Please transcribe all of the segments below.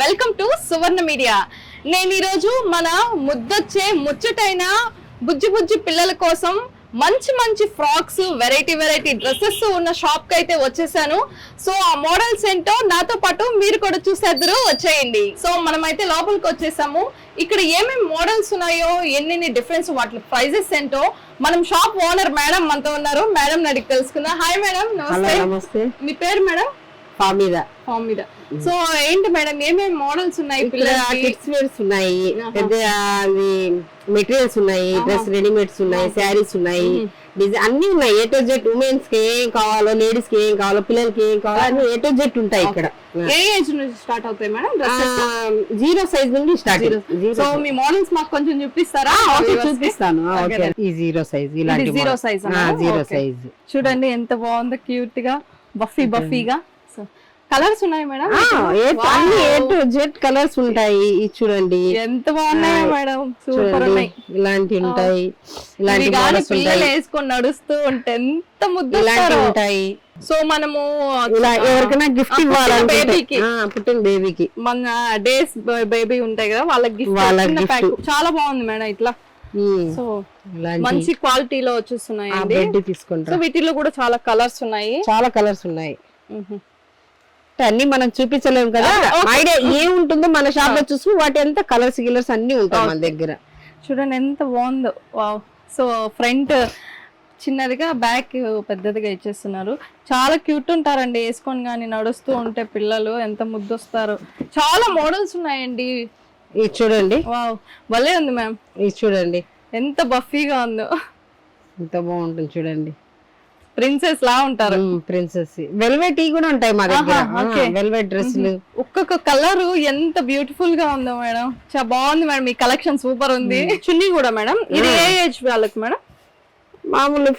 Welcome to Suvarna media. నేను ఈరోజు మన ముద్దొచ్చే ముచ్చటైన బుజ్జి బుజ్జి పిల్లల కోసం మంచి మంచి ఫ్రాక్స్, వెరైటీ డ్రెస్సెస్ ఉన్న షాప్ కి అయితే వచ్చేసాను. సో ఆ మోడల్స్ ఏంటో నాతో పాటు మీరు కూడా చూసేద్దరు, వచ్చేయండి. సో మనమైతే లోపలికి వచ్చేసాము. ఇక్కడ ఏమేమి మోడల్స్ ఉన్నాయో, ఎన్ని డిఫరెన్స్, వాటి ప్రైజెస్ ఏంటో మనం షాప్ ఓనర్ మేడం మనతో ఉన్నారు. మేడం అడిగి తెలుసుకుందాం. హాయ్ మేడం, నమస్తే. మీ పేరు మేడం? ఫామిదా. సో ఏంటి మేడం, ఏమేమి మోడల్స్ ఉన్నాయి? కిడ్స్ వేర్స్ ఉన్నాయి, పెద్ద మెటీరియల్స్ ఉన్నాయి, డ్రెస్ రెడీమేడ్స్ ఉన్నాయి, శారీస్ ఉన్నాయి, అన్ని ఉన్నాయి. A to Z. ఉమెన్స్ కి ఏం కావాలో, లేడీస్ కి ఏం కావాలో, పిల్లలకి ఏం కావాలో అన్ని ఏ టు జెడ్ ఉంటాయి ఇక్కడ. ఏ ఏజ్ నుంచి స్టార్ట్ అవుతాయి మేడం? 0 సైజ్ నుండి స్టార్ట్. సో మీ మోడల్స్ మాకు కొంచెం చూపిస్తారా? చూపిస్తాను. ఈ 0 సైజ్, ఇలాంటి 0 సైజ్. 0 సైజ్ చూడండి ఎంత బాగుందో, క్యూట్ గా బఫీగా. కలర్స్ ఉన్నాయి మేడం? అన్ని ఏ టు జెడ్ కలర్స్ ఉంటాయి. చూడండి ఎంత బాగున్నాయో మేడం, సూపర్ ఉన్నాయి. ఇలాంటివి ఉంటాయి, ఇలాంటి పిల్లలు వేసుకొని నడుస్తూ ఉంటే ఎంత ముద్దు ఉంటాయి. సో మనము ఎవరికైనా గిఫ్ట్ ఇవ్వాలి, బేబీకి, పుట్టిన బేబీకి, మన డేస్ బేబీ ఉంటాయి కదా, వాళ్ళకి గిఫ్ట్. చాలా బాగుంది మేడం ఇట్లా. సో మంచి క్వాలిటీలో వచ్చేస్తున్నాయి. తీసుకుంటాం. సో వీటిలో కూడా చాలా కలర్స్ ఉన్నాయి. అన్ని మనం చూపించలేము కదా, ఐడియా ఏముంటుందో మన షాప్ లో చూసి వాటి అంతా కలర్స్ గిలర్స్ అన్ని ఉంటాయి మన దగ్గర. చూడండి ఎంత బాగుందో. వావ్. సో ఫ్రంట్ చిన్నదిగా, బ్యాక్ పెద్దదిగా ఇచ్చేస్తున్నారు. చాలా క్యూట్ ఉంటారండి వేసుకొని, కానీ నడుస్తూ ఉంటే పిల్లలు ఎంత ముద్దొస్తారు. చాలా మోడల్స్ ఉన్నాయండి. ఇది చూడండి, వావ్ భలే ఉంది మ్యామ్. ఇది చూడండి ఎంత బఫీగా ఉందో, ఎంత బాగుంటుంది చూడండి. ప్రిన్సెస్ లా ఉంటారు. ప్రిన్సెస్ వెల్వెట్ కూడా ఉంటాయి మా దగ్గర. వెల్వెట్ డ్రెస్సులు ఒక్కొక్క కలర్ ఎంత బ్యూటిఫుల్ గా ఉందో మేడం. చాలా బాగుంది మేడం, మీ కలెక్షన్ సూపర్ ఉంది. చున్నీ కూడా మేడం, ఇది ఏ ఏజ్ వాళ్ళకి మేడం? మామూలు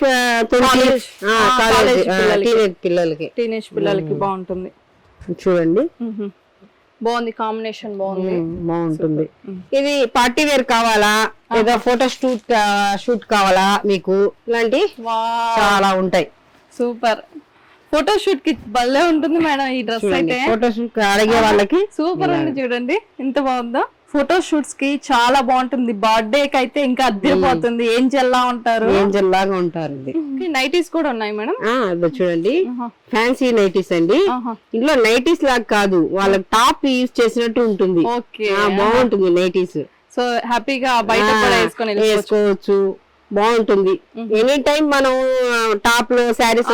టీనేజ్ పిల్లలకి బాగుంటుంది. చూడండి బాగుంది, కాంబినేషన్ బాగుంటుంది. ఇది పార్టీ వేర్ కావాలా, లేదా ఫోటో షూట్ కావాలా మీకు, ఇలాంటి చాలా ఉంటాయి. సూపర్. ఫోటో షూట్ కి భలే ఉంటుంది మేడం ఈ డ్రెస్ అయితే. ఫోటో షూట్ అడిగే వాళ్ళకి సూపర్ ఉంది. చూడండి ఎంత బాగుందో. ఫోటో షూట్స్ కి చాలా బాగుంటుంది. బర్త్డే కి అయితే ఇంకా అద్దరిపోతుంది. ఏంజెల్ లాగా ఉంటారు. నైటీస్ కూడా ఉన్నాయి మేడం. చూడండి, ఫ్యాన్సీ నైటీస్ అండి. ఇందులో నైటీస్ లాగా కాదు, వాళ్ళకి టాప్ యూజ్ చేసినట్టు ఉంటుంది. బాగుంటుంది నైటీస్. సో హ్యాపీగా బయట కూడా వేసుకోవచ్చు, బాగుంటుంది. ఎనీ టైం మనం టాప్ లో శారీస్,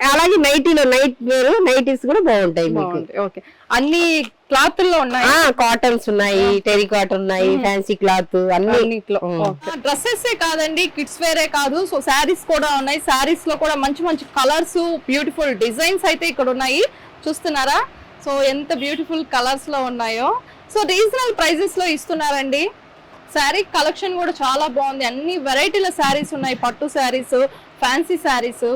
అలాగే నైటీలో నైటీస్ కూడా బాగుంటాయి మీకు. అన్ని క్లాత్ లో ఉన్నాయి. కాటన్స్ ఉన్నాయి, టెరికాటన్ ఉన్నాయి, ఫ్యాన్సీ క్లాత్ అన్నిట్లో. డ్రెస్సెస్ కాదండి, కిడ్స్ వేరే కాదు. సో శారీస్ కూడా ఉన్నాయి. శారీస్ లో కూడా మంచి మంచి కలర్స్, బ్యూటిఫుల్ డిజైన్స్ అయితే ఇక్కడ ఉన్నాయి. చూస్తున్నారా? సో ఎంత బ్యూటిఫుల్ కలర్స్ లో ఉన్నాయో. సో రీజనల్ ప్రైజెస్ లో ఇస్తున్నారండి. శారీ కలెక్షన్ కూడా చాలా బాగుంది. అన్ని వెరైటీల శారీస్ ఉన్నాయి. పట్టు శారీస్, ఫ్యాన్సీ శారీస్.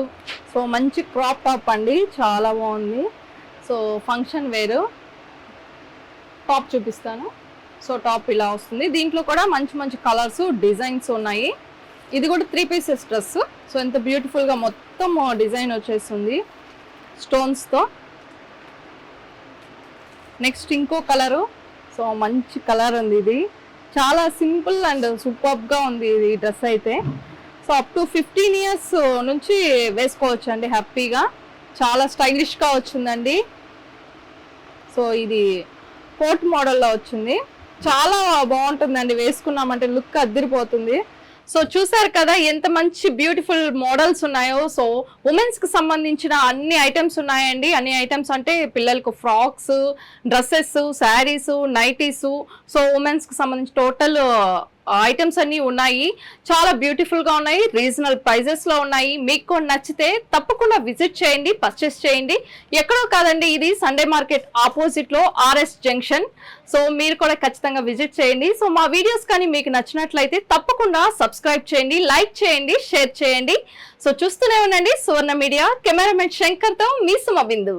సో మంచి క్రాప్ టాప్ అండి, చాలా బాగుంది. సో ఫంక్షన్ వేరు. టాప్ చూపిస్తాను. సో టాప్ ఇలా వస్తుంది. దీంట్లో కూడా మంచి మంచి కలర్స్, డిజైన్స్ ఉన్నాయి. ఇది కూడా 3 పీసెస్ డ్రెస్. సో ఎంత బ్యూటిఫుల్ గా మొత్తం డిజైన్ వచ్చేస్తుంది స్టోన్స్ తో. నెక్స్ట్ ఇంకో కలరు. సో మంచి కలర్ ఉంది. ఇది చాలా సింపుల్ అండ్ సూపర్ గా ఉంది ఈ డ్రెస్ అయితే. సో అప్ టు 15 ఇయర్స్ నుంచి వేసుకోవచ్చు అండి హ్యాపీగా. చాలా స్టైలిష్ గా వచ్చిందండి. సో ఇది కోట్ మోడల్లో వచ్చింది. చాలా బాగుంటుందండి, వేసుకున్నామంటే లుక్ అదిరిపోతుంది. సో చూసారు కదా ఎంత మంచి బ్యూటిఫుల్ మోడల్స్ ఉన్నాయో. సో ఉమెన్స్ కి సంబంధించిన అన్ని ఐటమ్స్ ఉన్నాయండి. అన్ని ఐటమ్స్ అంటే పిల్లలకు frocks, dresses, saris, nighties. So women's కి సంబంధించి టోటల్ ఐటమ్స్ అన్ని ఉన్నాయి. చాలా బ్యూటిఫుల్ గా ఉన్నాయి. రీజనల్ ప్రైజెస్ లో ఉన్నాయి. మీకు నచ్చితే తప్పకుండా విజిట్ చేయండి, పర్చేస్ చేయండి. ఎక్కడో కాదండి, ఇది సండే మార్కెట్ ఆపోజిట్ లో RS జంక్షన్. సో మీరు కూడా ఖచ్చితంగా విజిట్ చేయండి. సో మా వీడియోస్ కానీ మీకు నచ్చినట్లయితే తప్పకుండా సబ్స్క్రైబ్ చేయండి, లైక్ చేయండి, షేర్ చేయండి. సో చూస్తూనే ఉండండి సువర్ణ మీడియా. కెమెరామెన్ శంకర్ తో మీ సుమ బిందు.